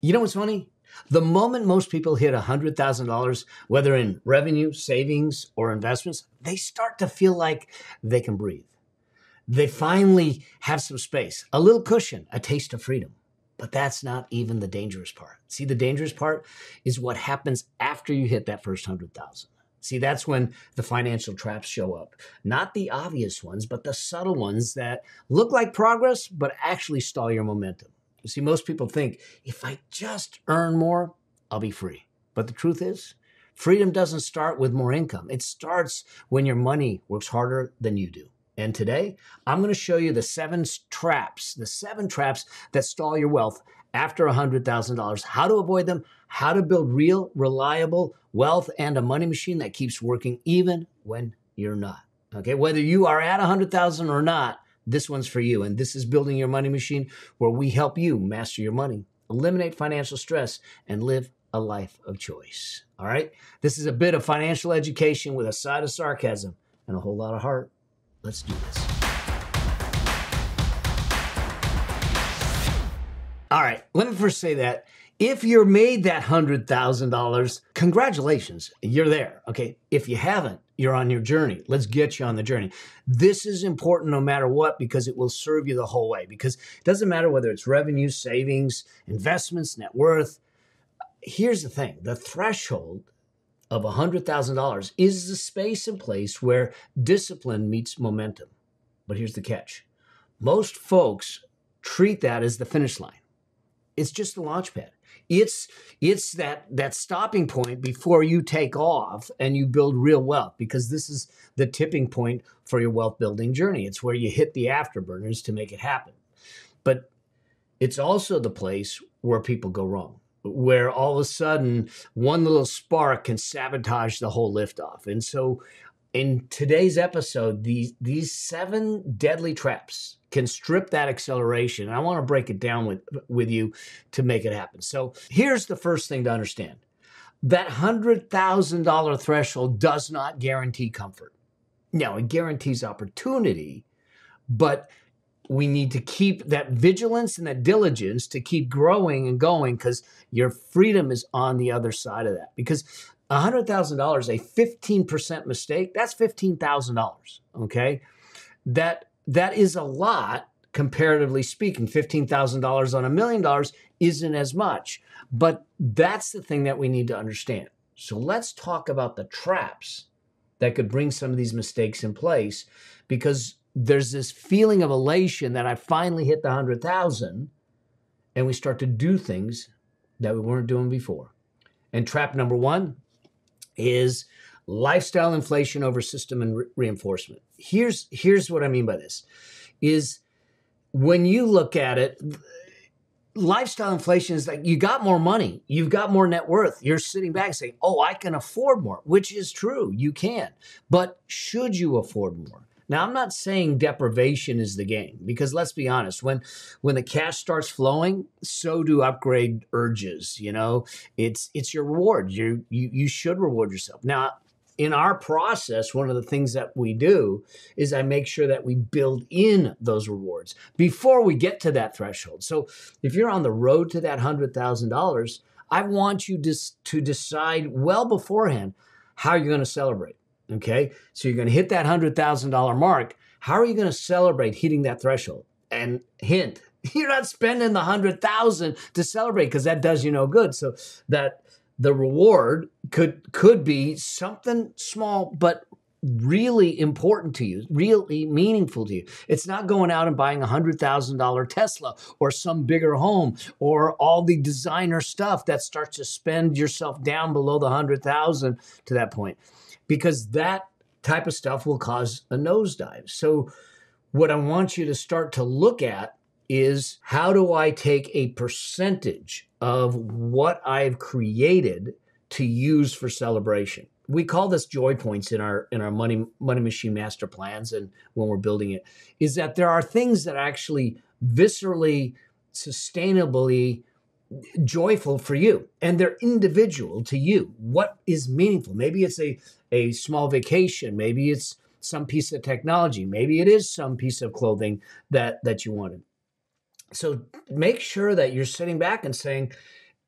You know what's funny? The moment most people hit $100,000, whether in revenue, savings, or investments, they start to feel like they can breathe. They finally have some space, a little cushion, a taste of freedom. But that's not even the dangerous part. See, the dangerous part is what happens after you hit that first 100,000. See, that's when the financial traps show up. Not the obvious ones, but the subtle ones that look like progress, but actually stall your momentum. You see, most people think, if I just earn more, I'll be free. But the truth is, freedom doesn't start with more income. It starts when your money works harder than you do. And today, I'm going to show you the seven traps that stall your wealth after $100,000, how to avoid them, how to build real, reliable wealth and a money machine that keeps working even when you're not. Okay, whether you are at 100,000 or not, this one's for you. And this is Building Your Money Machine, where we help you master your money, eliminate financial stress, and live a life of choice. All right, this is a bit of financial education with a side of sarcasm and a whole lot of heart. Let's do this. All right, let me first say that if you're made that $100,000, congratulations, you're there, okay? If you haven't, you're on your journey. Let's get you on the journey. This is important no matter what, because it will serve you the whole way. Because it doesn't matter whether it's revenue, savings, investments, net worth. Here's the thing, the threshold of $100,000 is the space and place where discipline meets momentum. But here's the catch. Most folks treat that as the finish line. It's just the launch pad. It's that stopping point before you take off and you build real wealth, because this is the tipping point for your wealth building journey. It's where you hit the afterburners to make it happen. But it's also the place where people go wrong, where all of a sudden one little spark can sabotage the whole liftoff. And so in today's episode, these 7 deadly traps can strip that acceleration. And I want to break it down with you to make it happen. So here's the first thing to understand. That $100,000 threshold does not guarantee comfort. Now, it guarantees opportunity, but we need to keep that vigilance and that diligence to keep growing and going, because your freedom is on the other side of that. Because $100,000, a 15% mistake, that's $15,000, okay? That is a lot, comparatively speaking. $15,000 on $1 million isn't as much, but that's the thing that we need to understand. So let's talk about the traps that could bring some of these mistakes in place, because there's this feeling of elation that I finally hit the 100,000, and we start to do things that we weren't doing before. And trap number 1 is lifestyle inflation over system and reinforcement. Here's what I mean by this, is when you look at it, lifestyle inflation is like you got more money, you've got more net worth. You're sitting back saying, oh, I can afford more, which is true. You can. But should you afford more? Now, I'm not saying deprivation is the game, because let's be honest, when the cash starts flowing, so do upgrade urges. You know, it's your reward. You should reward yourself. Now, in our process, one of the things that we do is I make sure that we build in those rewards before we get to that threshold. So if you're on the road to that $100,000, I want you to decide well beforehand how you're going to celebrate. Okay, so you're going to hit that $100,000 mark. How are you going to celebrate hitting that threshold? And hint, you're not spending the $100,000 to celebrate, because that does you no good. So that the reward could be something small, but really important to you, really meaningful to you. It's not going out and buying a $100,000 Tesla or some bigger home or all the designer stuff that starts to spend yourself down below the $100,000 to that point, because that type of stuff will cause a nosedive. So what I want you to start to look at is, how do I take a percentage of what I've created to use for celebration? We call this joy points in our money machine master plans, and when we're building it, is that there are things that are actually viscerally, sustainably joyful for you, and they're individual to you. What is meaningful? Maybe it's a small vacation. Maybe it's some piece of technology. Maybe it is some piece of clothing that you wanted. So make sure that you're sitting back and saying,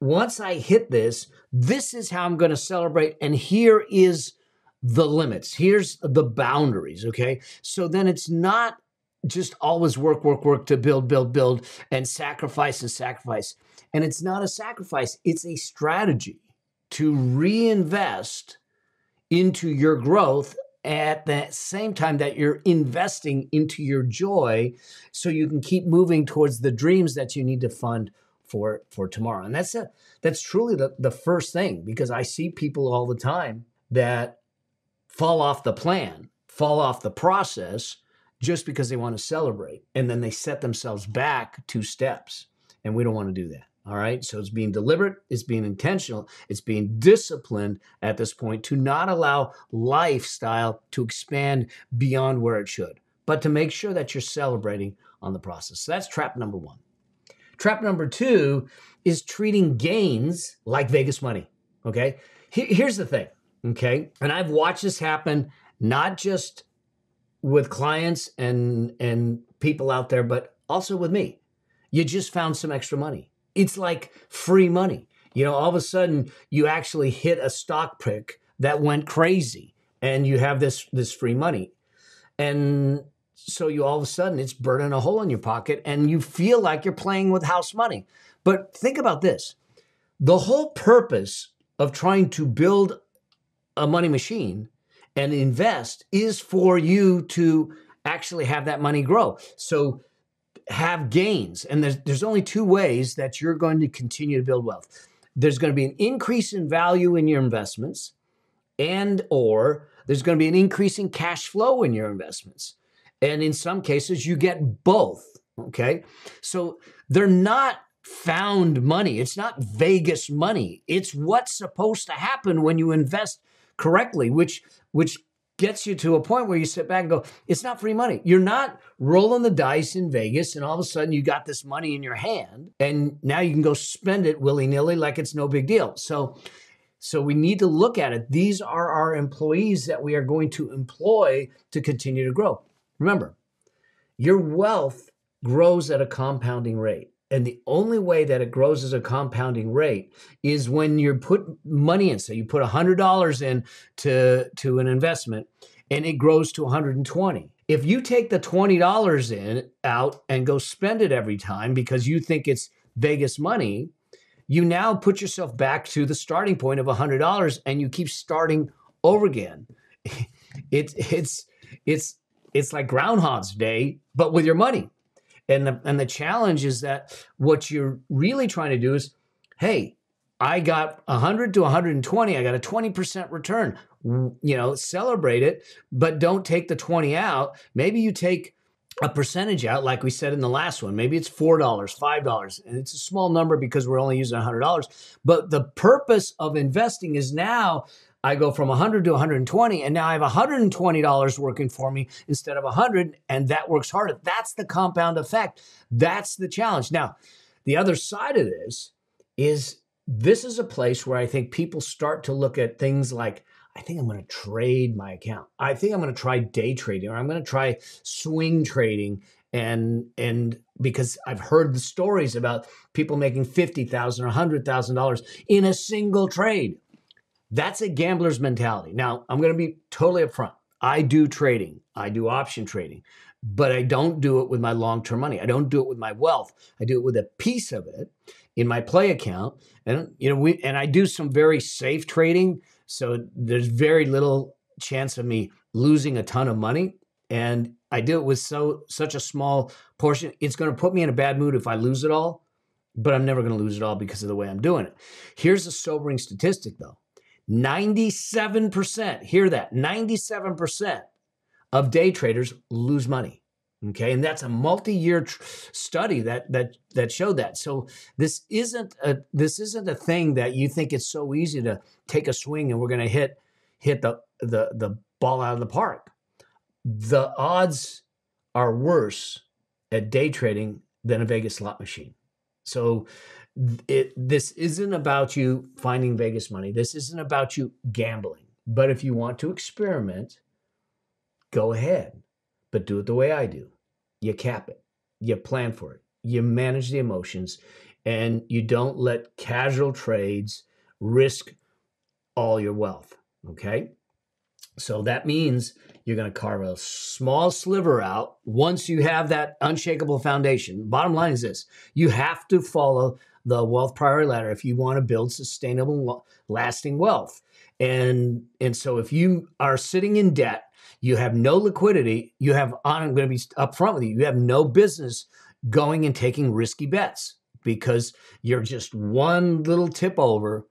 once I hit this, this is how I'm going to celebrate. And here is the limits. Here's the boundaries. Okay. So then it's not just always work, work, work to build, build, build, and sacrifice and sacrifice. And it's not a sacrifice. It's a strategy to reinvest into your growth at the same time that you're investing into your joy, so you can keep moving towards the dreams that you need to fund for tomorrow. And that's truly the first thing, because I see people all the time that fall off the plan, fall off the process just because they want to celebrate. And then they set themselves back 2 steps. And we don't want to do that. All right. So it's being deliberate, it's being intentional, it's being disciplined at this point to not allow lifestyle to expand beyond where it should, but to make sure that you're celebrating on the process. So that's trap number 1. Trap number 2 is treating gains like Vegas money. Okay. Here's the thing. Okay. And I've watched this happen, not just with clients and people out there, but also with me. You just found some extra money. It's like free money. You know, all of a sudden you actually hit a stock pick that went crazy and you have this free money. And so you all of a sudden it's burning a hole in your pocket and you feel like you're playing with house money. But think about this. The whole purpose of trying to build a money machine and invest is for you to actually have that money grow. So have gains. And there's only 2 ways that you're going to continue to build wealth. There's going to be an increase in value in your investments, and or there's going to be an increase in cash flow in your investments. And in some cases, you get both. Okay. So they're not found money. It's not Vegas money. It's what's supposed to happen when you invest correctly, which gets you to a point where you sit back and go, it's not free money. You're not rolling the dice in Vegas and all of a sudden you got this money in your hand and now you can go spend it willy-nilly like it's no big deal. So we need to look at it. These are our employees that we are going to employ to continue to grow. Remember, your wealth grows at a compounding rate. And the only way that it grows as a compounding rate is when you put money in. So you put $100 in to an investment and it grows to 120. If you take the $20 out and go spend it every time because you think it's Vegas money, you now put yourself back to the starting point of $100 and you keep starting over again. It's like Groundhog's Day, but with your money. And the challenge is that what you're really trying to do is, hey, I got 100 to 120. I got a 20% return. Celebrate it, but don't take the 20 out. Maybe you take a percentage out, like we said in the last one. Maybe it's $4, $5, and it's a small number because we're only using $100. But the purpose of investing is now I go from 100 to 120, and now I have $120 working for me instead of 100, and that works harder. That's the compound effect. That's the challenge. Now, the other side of this is a place where I think people start to look at things like, I think I'm going to trade my account. I think I'm going to try day trading, or I'm going to try swing trading. And because I've heard the stories about people making $50,000 or $100,000 in a single trade. That's a gambler's mentality. Now, I'm going to be totally upfront. I do trading. I do option trading, but I don't do it with my long-term money. I don't do it with my wealth. I do it with a piece of it in my play account. And, I do some very safe trading. So there's very little chance of me losing a ton of money. And I do it with such a small portion. It's going to put me in a bad mood if I lose it all, but I'm never going to lose it all because of the way I'm doing it. Here's a sobering statistic though. 97%, hear that, 97% of day traders lose money. Okay. And that's a multi-year study that showed that. So this isn't a thing that you think it's so easy to take a swing and we're going to hit the ball out of the park. The odds are worse at day trading than a Vegas slot machine. So this isn't about you finding Vegas money. This isn't about you gambling. But if you want to experiment, go ahead. But do it the way I do. You cap it. You plan for it. You manage the emotions. and you don't let casual trades risk all your wealth, okay? So that means you're going to carve a small sliver out once you have that unshakable foundation. Bottom line is this: you have to follow the wealth priority ladder if you want to build sustainable, lasting wealth. And so if you are sitting in debt, you have no liquidity, I'm going to be upfront with you, you have no business going and taking risky bets because you're just one little tip over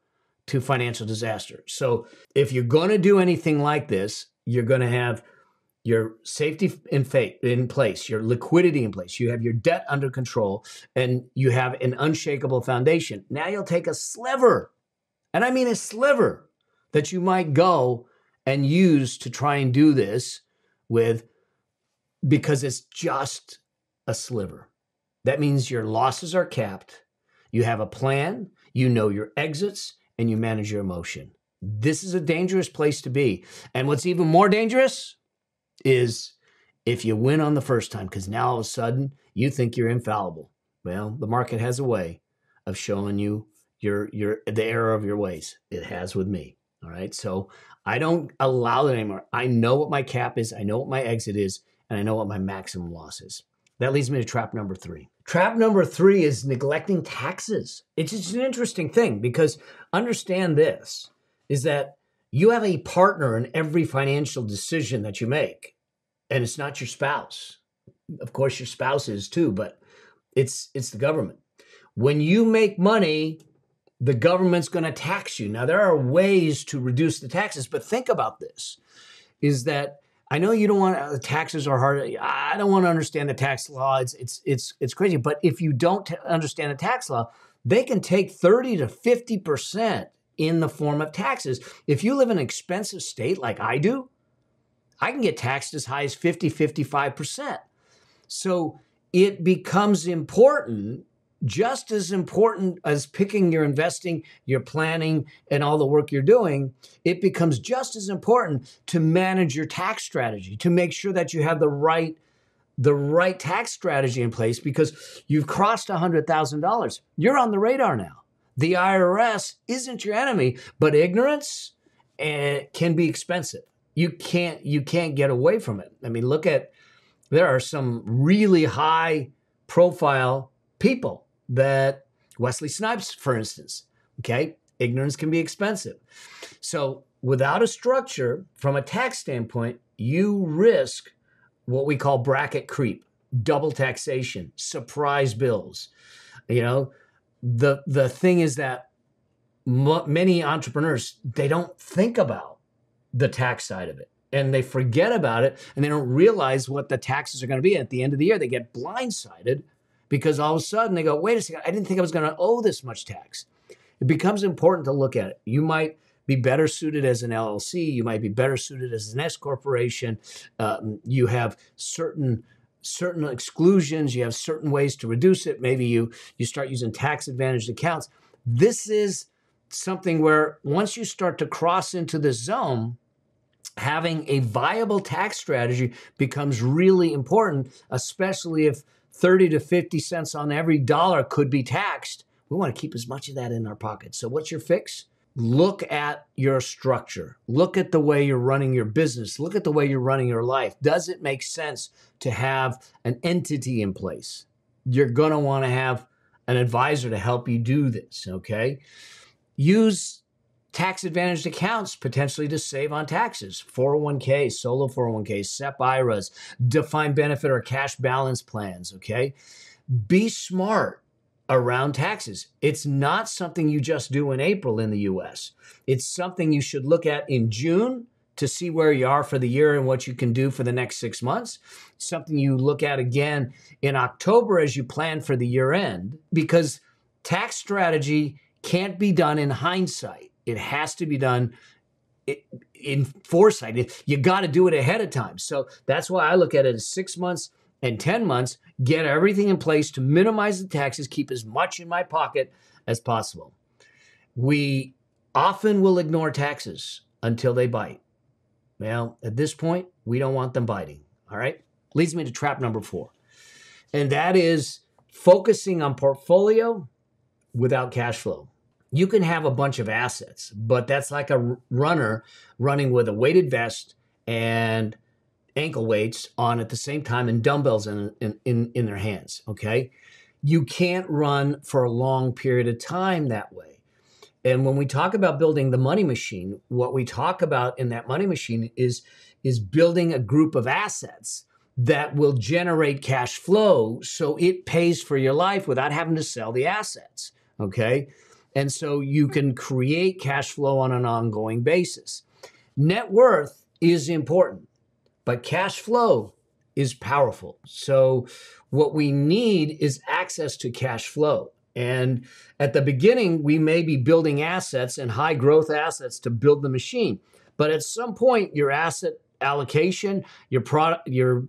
to financial disaster. So if you're going to do anything like this, you're going to have your safety in place, your liquidity in place, you have your debt under control, and you have an unshakable foundation. Now you'll take a sliver, and I mean a sliver, that you might go and use to try and do this with, because it's just a sliver. That means your losses are capped, you have a plan, you know your exits, and you manage your emotion. This is a dangerous place to be. And what's even more dangerous is if you win on the first time, because now all of a sudden you think you're infallible. Well, the market has a way of showing you the error of your ways. It has with me. All right. So I don't allow that anymore. I know what my cap is, I know what my exit is, and I know what my maximum loss is. That leads me to trap number 3. Trap number 3 is neglecting taxes. It's just an interesting thing because understand this, is that you have a partner in every financial decision that you make, and it's not your spouse. Of course, your spouse is too, but it's the government. When you make money, the government's going to tax you. Now, there are ways to reduce the taxes, but think about this, is that I know you don't want, the taxes are hard. I don't want to understand the tax law. It's crazy. But if you don't understand the tax law, they can take 30 to 50% in the form of taxes. If you live in an expensive state like I do, I can get taxed as high as 50, 55%. So it becomes important, just as important as picking your investing, your planning, and all the work you're doing. It becomes just as important to manage your tax strategy, to make sure that you have the right tax strategy in place, because you've crossed $100,000. You're on the radar now. The IRS isn't your enemy, but ignorance can be expensive. You can't get away from it. I mean, there are some really high profile people that, Wesley Snipes, for instance, okay? Ignorance can be expensive. So without a structure from a tax standpoint, you risk what we call bracket creep, double taxation, surprise bills. You know, the thing is that many entrepreneurs, they don't think about the tax side of it, and they forget about it, and they don't realize what the taxes are going to be. At the end of the year, they get blindsided because all of a sudden they go, wait a second, I didn't think I was going to owe this much tax. It becomes important to look at it. You might be better suited as an LLC. You might be better suited as an S corporation. You have certain exclusions. You have certain ways to reduce it. Maybe you start using tax advantaged accounts. This is something where once you start to cross into this zone, having a viable tax strategy becomes really important, especially if 30 to 50 cents on every dollar could be taxed. We want to keep as much of that in our pocket. So what's your fix? Look at your structure. Look at the way you're running your business. Look at the way you're running your life. Does it make sense to have an entity in place? You're going to want to have an advisor to help you do this, okay? Use tax advantaged accounts potentially to save on taxes. 401k, solo 401k, SEP IRAs, defined benefit or cash balance plans, okay? Be smart around taxes. It's not something you just do in April in the US. It's something you should look at in June to see where you are for the year and what you can do for the next 6 months. Something you look at again in October as you plan for the year end, because tax strategy can't be done in hindsight. It has to be done in foresight. You got to do it ahead of time. So that's why I look at it as 6 months and 10 months, get everything in place to minimize the taxes, keep as much in my pocket as possible. We often will ignore taxes until they bite. Well, at this point, we don't want them biting, all right? Leads me to trap number 4, and that is focusing on portfolio without cash flow. You can have a bunch of assets, but that's like a runner running with a weighted vest and ankle weights on at the same time and dumbbells in their hands, okay? You can't run for a long period of time that way. And when we talk about building the money machine, what we talk about in that money machine is building a group of assets that will generate cash flow so it pays for your life without having to sell the assets, okay? And so you can create cash flow on an ongoing basis. Net worth is important, but cash flow is powerful. So what we need is access to cash flow. And at the beginning, we may be building assets and high growth assets to build the machine. But at some point, your asset allocation, your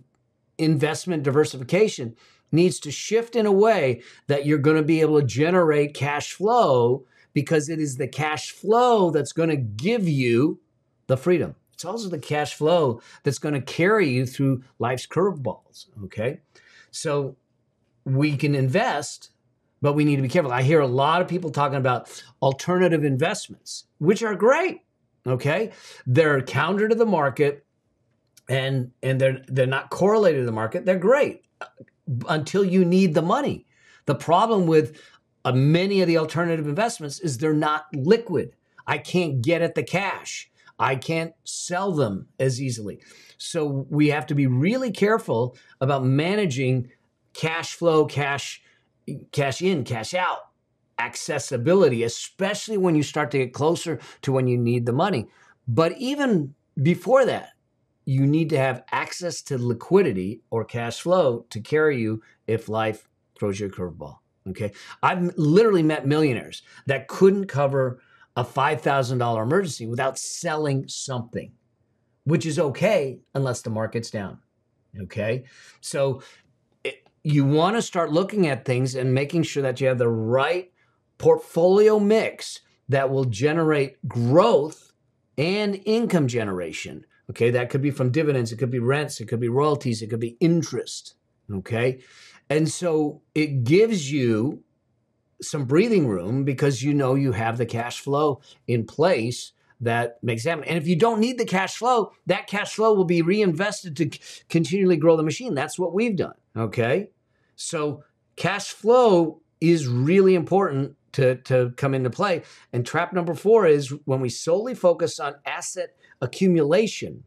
investment diversification needs to shift in a way that you're going to be able to generate cash flow, because it is the cash flow that's going to give you the freedom. It's also the cash flow that's going to carry you through life's curveballs, okay? So we can invest, but we need to be careful. I hear a lot of people talking about alternative investments, which are great, okay? They're counter to the market and they're not correlated to the market. They're great until you need the money. The problem with many of the alternative investments is they're not liquid. I can't get at the cash. I can't sell them as easily. So we have to be really careful about managing cash flow, cash in, cash out, accessibility, especially when you start to get closer to when you need the money. But even before that, you need to have access to liquidity or cash flow to carry you if life throws you a curveball, okay? I've literally met millionaires that couldn't cover a $5,000 emergency without selling something, which is okay unless the market's down, okay? So you want to start looking at things and making sure that you have the right portfolio mix that will generate growth and income generation. Okay, that could be from dividends, it could be rents, it could be royalties, it could be interest, okay? And so it gives you some breathing room because you know you have the cash flow in place that makes it happen. And if you don't need the cash flow, that cash flow will be reinvested to continually grow the machine. That's what we've done, okay? So cash flow is really important to come into play. And trap number 4 is when we solely focus on asset accumulation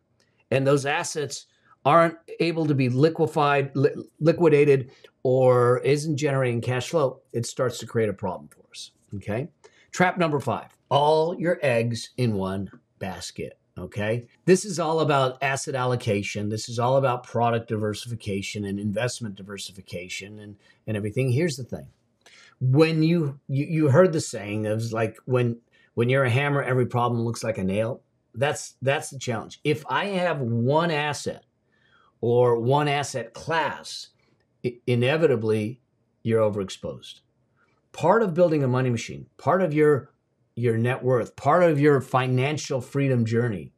and those assets aren't able to be liquidated or isn't generating cash flow, it starts to create a problem for us, okay? Trap number 5, all your eggs in one basket, okay? This is all about asset allocation. This is all about product diversification and investment diversification and everything. Here's the thing. When you heard the saying, it was like when you're a hammer, every problem looks like a nail. That's the challenge. If I have one asset or one asset class, inevitably you're overexposed. Part of building a money machine, part of your net worth, part of your financial freedom journey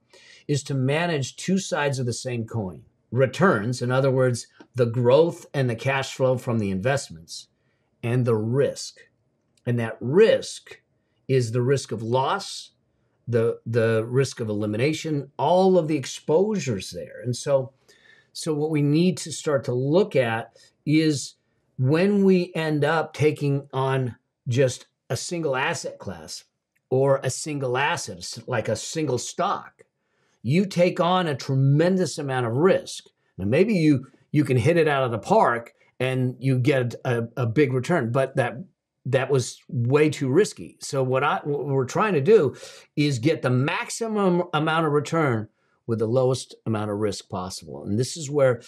is to manage two sides of the same coin. Returns, in other words, the growth and the cash flow from the investments, and the risk. And that risk is the risk of loss, the risk of elimination, all of the exposures there. And so what we need to start to look at is when we end up taking on just a single asset class or a single asset, like a single stock, you take on a tremendous amount of risk. Now, maybe you can hit it out of the park and you get a big return, but that was way too risky. So what we're trying to do is get the maximum amount of return with the lowest amount of risk possible. And this is where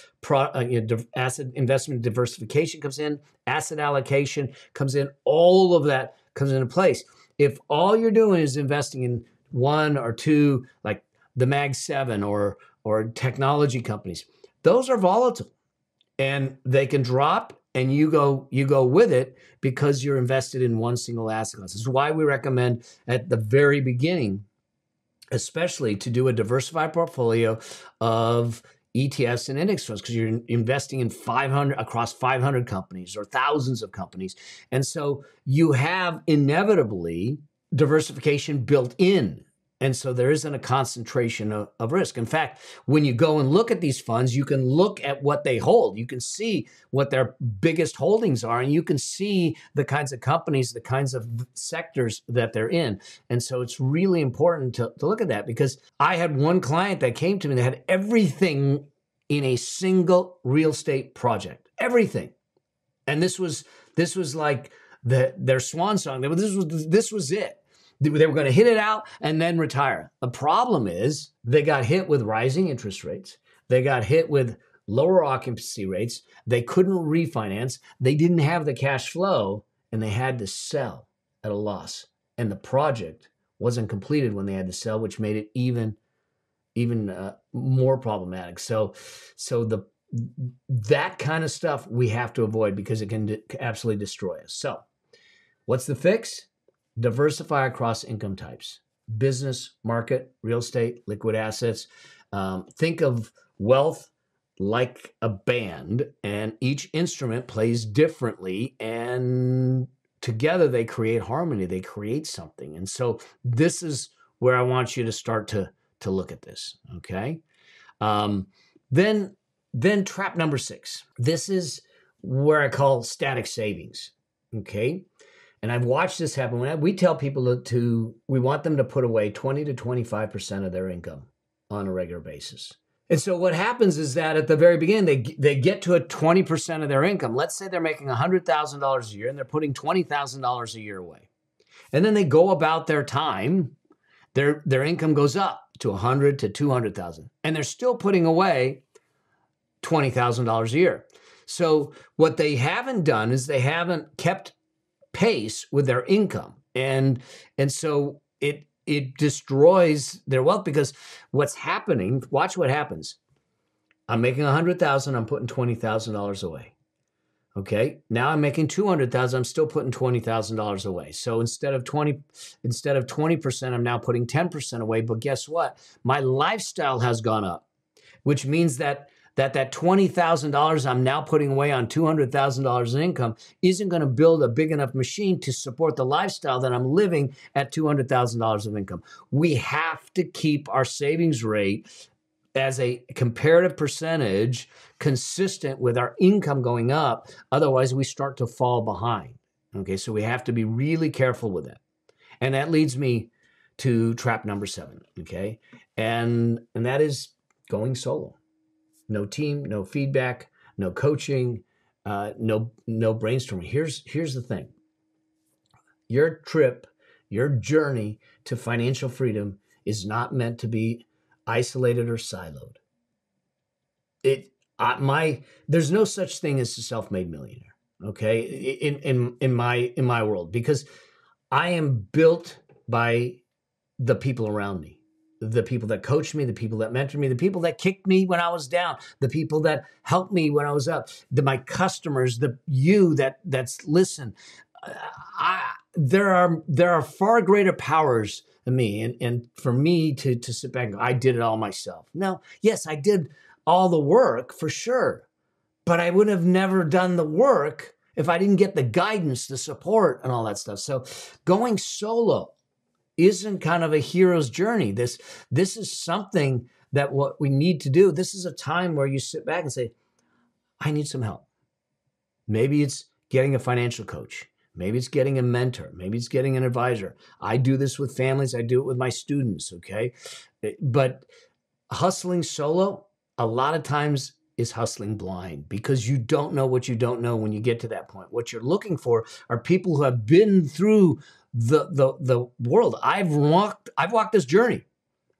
asset investment diversification comes in, asset allocation comes in, all of that comes into place. If all you're doing is investing in one or two, like the Mag 7 or technology companies, those are volatile and they can drop and you go with it because you're invested in one single asset class. This is why we recommend at the very beginning, especially, to do a diversified portfolio of ETFs and index funds because you're investing in 500 across 500 companies or thousands of companies. And so you have inevitably diversification built in. And so there isn't a concentration of risk. In fact, when you go and look at these funds, you can look at what they hold. You can see what their biggest holdings are, and you can see the kinds of companies, the kinds of sectors that they're in. And so it's really important to look at that, because I had one client that came to me that had everything in a single real estate project, everything. And this was like their swan song. This was it. They were going to hit it out and then retire. The problem is they got hit with rising interest rates. They got hit with lower occupancy rates. They couldn't refinance. They didn't have the cash flow, and they had to sell at a loss. And the project wasn't completed when they had to sell, which made it even more problematic. So that kind of stuff we have to avoid because it can absolutely destroy us. So what's the fix? Diversify across income types: business, market, real estate, liquid assets. Think of wealth like a band, and each instrument plays differently, and together they create harmony. They create something. And so this is where I want you to start to look at this, okay? Then trap number 6. This is where I call static savings, okay? And I've watched this happen. When we tell people we want them to put away 20 to 25% of their income on a regular basis. And so what happens is that at the very beginning, they get to a 20% of their income. Let's say they're making $100,000 a year and they're putting $20,000 a year away. And then they go about their time, their income goes up to 100 to 200,000, and they're still putting away $20,000 a year. So what they haven't done is they haven't kept pace with their income. And so it destroys their wealth, because what's happening, watch what happens. I'm making $100,000, I'm putting $20,000 away. Okay. Now I'm making $200,000, I'm still putting $20,000 away. So instead of 20%, I'm now putting 10% away. But guess what? My lifestyle has gone up, which means that $20,000 I'm now putting away on $200,000 in income isn't going to build a big enough machine to support the lifestyle that I'm living at $200,000 of income. We have to keep our savings rate as a comparative percentage consistent with our income going up. Otherwise, we start to fall behind. Okay, so we have to be really careful with that. And that leads me to trap number 7, okay? And that is going solo. No team, no feedback, no coaching, no brainstorming. Here's the thing. Your trip, your journey to financial freedom is not meant to be isolated or siloed. There's no such thing as a self-made millionaire, okay? In my world, because I am built by the people around me. The people that coached me, the people that mentored me, the people that kicked me when I was down, the people that helped me when I was up, my customers, that's listen. There are far greater powers than me, and for me to sit back and go, I did it all myself. Now, yes, I did all the work for sure, but I would have never done the work if I didn't get the guidance, the support, and all that stuff. So going solo isn't kind of a hero's journey. This is something that what we need to do. This is a time where you sit back and say, I need some help. Maybe it's getting a financial coach. Maybe it's getting a mentor. Maybe it's getting an advisor. I do this with families. I do it with my students, okay? But hustling solo, a lot of times, is hustling blind, because you don't know what you don't know when you get to that point. What you're looking for are people who have been through the world. I've walked this journey,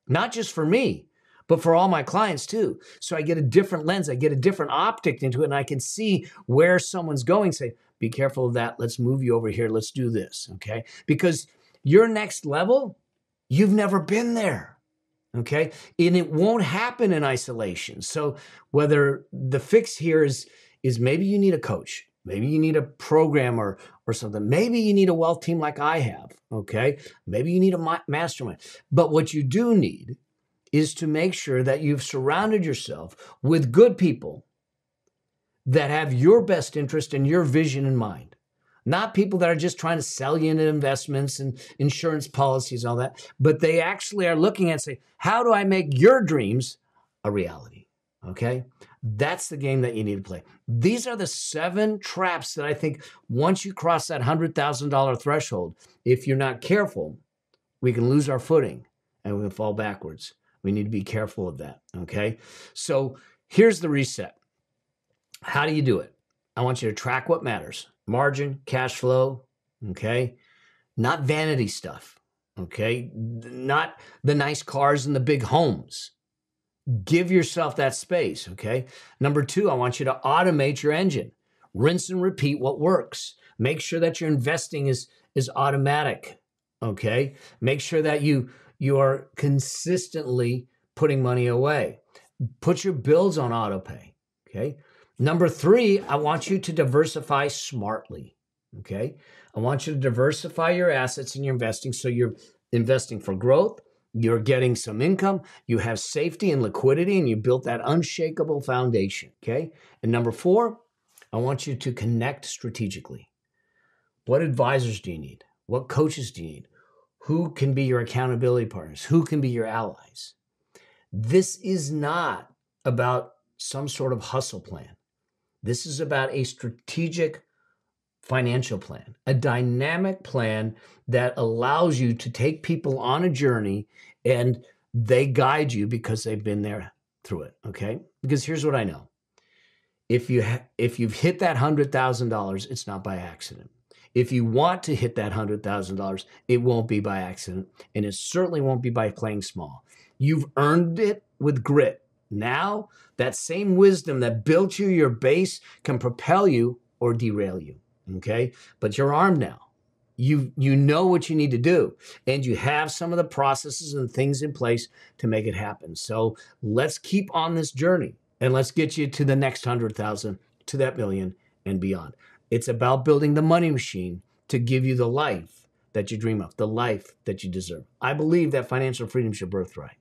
not just for me, but for all my clients too. So I get a different lens, I get a different optic into it, and I can see where someone's going. Say, be careful of that. Let's move you over here. Let's do this, okay? Because your next level, you've never been there, okay? And it won't happen in isolation. So whether the fix here is maybe you need a coach, maybe you need a program or something. Maybe you need a wealth team like I have, okay? Maybe you need a mastermind. But what you do need is to make sure that you've surrounded yourself with good people that have your best interest and your vision in mind. Not people that are just trying to sell you into investments and insurance policies, all that, but they actually are looking at say, how do I make your dreams a reality? Okay? That's the game that you need to play. These are the 7 traps that I think once you cross that $100,000 threshold, if you're not careful, we can lose our footing and we can fall backwards. We need to be careful of that, okay? So here's the reset. How do you do it? I want you to track what matters. Margin, cash flow, okay? Not vanity stuff, okay? Not the nice cars and the big homes. Give yourself that space, okay? Number 2, I want you to automate your engine. Rinse and repeat what works. Make sure that your investing is automatic, okay? Make sure that you are consistently putting money away. Put your bills on auto pay, okay? Number 3, I want you to diversify smartly, okay? I want you to diversify your assets in your investing so you're investing for growth, you're getting some income, you have safety and liquidity, and you built that unshakable foundation, okay? And number 4, I want you to connect strategically. What advisors do you need? What coaches do you need? Who can be your accountability partners? Who can be your allies? This is not about some sort of hustle plan. This is about a strategic financial plan, a dynamic plan that allows you to take people on a journey and they guide you because they've been there through it, okay? Because here's what I know. If you've hit that $100,000, it's not by accident. If you want to hit that $100,000, it won't be by accident, and it certainly won't be by playing small. You've earned it with grit. Now, that same wisdom that built you your base can propel you or derail you, okay? But you're armed now. You know what you need to do, and you have some of the processes and things in place to make it happen. So let's keep on this journey, and let's get you to the next 100,000, to that million, and beyond. It's about building the money machine to give you the life that you dream of, the life that you deserve. I believe that financial freedom is your birthright.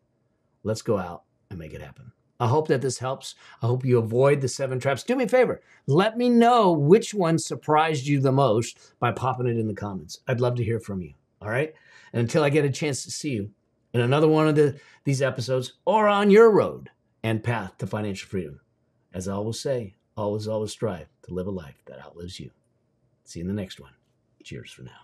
Let's go out and make it happen. I hope that this helps. I hope you avoid the 7 traps. Do me a favor. Let me know which one surprised you the most by popping it in the comments. I'd love to hear from you. All right? And until I get a chance to see you in another one of these episodes or on your road and path to financial freedom, as I always say, always strive to live a life that outlives you. See you in the next one. Cheers for now.